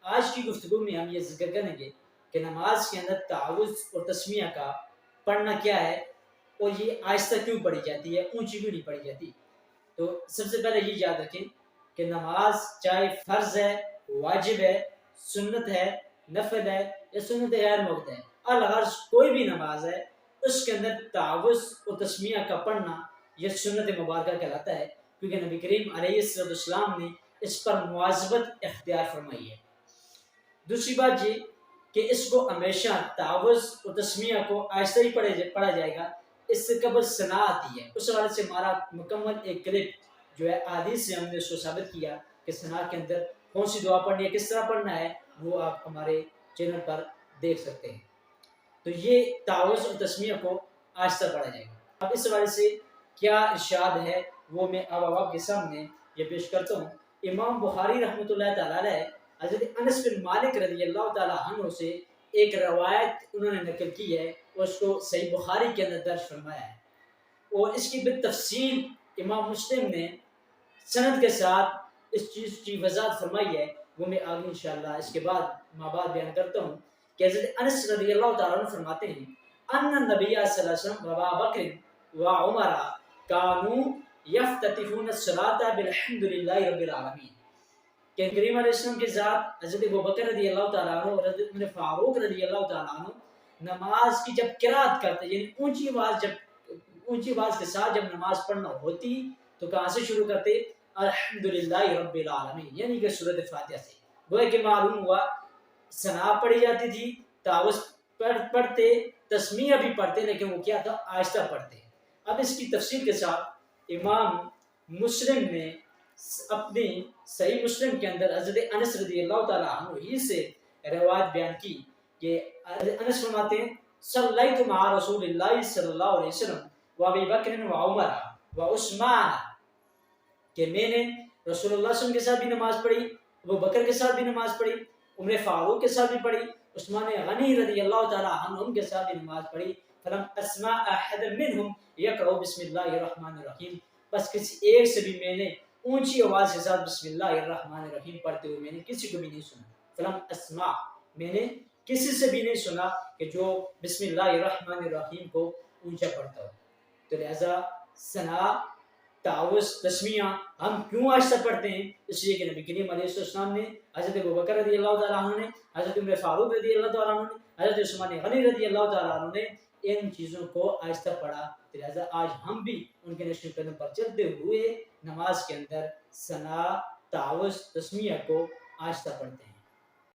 آج کی گفتگو میں ہم یہ ذکر کریں گے کہ نماز کے اندر تعوذ اور تسمیہ کا پڑھنا کیا ہے اور یہ آہستہ کیوں پڑھی جاتی ہے، اونچی کیوں نہیں پڑھی جاتی۔ تو سب سے پہلے یہ یاد رکھیں کہ نماز چاہے فرض ہے، واجب ہے، سنت ہے، نفل ہے یا سنت غیر موقع ہے، الغرض کوئی بھی نماز ہے اس کے اندر تعوذ اور تسمیہ کا پڑھنا یہ سنت مبارکہ کہلاتا ہے، کیونکہ نبی کریم علیہ السلام نے اس پر مواظبت اختیار فرمائی ہے۔ دوسری بات یہ کہ اس کو ہمیشہ تعوذ اور تسمیہ کو آہستہ ہی پڑھا جائے گا، اس سے قبل ثنا آتی ہے۔ اس حوالے سے ہمارا مکمل ایک کلپ جو ہے حدیث سے ہم نے اس کو ثابت کیا کہ ثنا کے اندر کون سی دعا پڑھنی ہے، کس طرح پڑھنا ہے، وہ آپ ہمارے چینل پر دیکھ سکتے ہیں۔ تو یہ تعوذ اور تسمیہ کو آہستہ پڑھا جائے گا۔ اب اس حوالے سے کیا ارشاد ہے وہ میں اب آپ کے سامنے یہ پیش کرتا ہوں۔ امام بخاری رحمۃ اللہ تعالیٰ علیہ حضرت انس بن مالک رضی اللہ تعالیٰ عنہ سے ایک روایت انہوں نے نقل کی ہے اور اس کو صحیح بخاری کے اندر درج فرمایا ہے، اور اس کی بالتفصیل امام مسلم نے سند کے ساتھ اس چیز کی وضاحت فرمائی ہے، وہ میں آگے انشاءاللہ اس کے بعد بعد بیان کرتا ہوں کہ حضرت انس رضی اللہ تعالیٰ عنہ فرماتے ہیں ان نبی صلی اللہ علیہ وسلم و ابا بکر و عمر کانوا یفتتحون الصلاۃ بالحمد للہ رب العالمین، کہ کریم علیہ السلام کے ذات حضرت ابوبکر رضی اللہ تعالیٰ عنہ اور حضرت عمر فاروق رضی اللہ تعالیٰ عنہ نماز کی جب قرات کرتے، یعنی اونچی آواز کے ساتھ جب نماز پڑھنا ہوتی تو کہاں سے شروع کرتے؟ الحمدللہ رب العالمین، یعنی کہ سورۃ فاتحہ سے۔ گویا کہ معلوم ہوا ثنا پڑھی جاتی تھی، تعوذ پڑھتے، تسمیہ بھی پڑھتے، لیکن وہ کیا تھا؟ آہستہ پڑھتے۔ اب اس کی تفصیل کے ساتھ امام مسلم نے اپنی صحیح مسلم کے اندر حضرت انس رضی اللہ تعالیٰ عنہ ہی سے روایت بیان کی کہ انس فرماتے ہیں صلیت مع رسول اللہ صلی اللہ علیہ وسلم و ابی بکر و عمر و عثمان، کہ میں نے رسول اللہ صلی اللہ علیہ وسلم کے ساتھ بھی نماز پڑھی، ابو بکر کے ساتھ بھی نماز پڑھی، عمر فاروق کے ساتھ بھی پڑھی، عثمان غنی رضی اللہ تعالیٰ عنہم کے ساتھ بھی نماز پڑھی، فلم اسمع احد منہم یقرأ بسم اللہ الرحمن الرحیم، بس کسی ایک سے بھی میں نے اونچی آواز کے ساتھ بسم اللہ الرحمن الرحیم پڑھتے ہوئے میں نے کسی کو بھی نہیں سنا۔ فلم اسمع، میں نے کسی سے بھی نہیں سنا کہ جو بسم اللہ الرحمن الرحیم کو اونچا پڑھتا ہو۔ تو لہذا ثنا، تعوذ، تسمیہ ہم کیوں آہستہ پڑھتے ہیں؟ اس لیے کہ نبی کریم علیہ السلام نے، حضرت ابوبکر رضی اللہ تعالیٰ عنہ نے، حضرت عمر فاروق رضی اللہ تعالیٰ عنہ نے، حضرت عثمان غنی رضی اللہ تعالیٰ عنہ نے ان چیزوں کو آہستہ پڑھا، لہذا آج ہم بھی ان کے نقش قدم پر چلتے ہوئے نماز کے اندر ثنا، تعوذ، تسمیہ کو آہستہ پڑھتے ہیں۔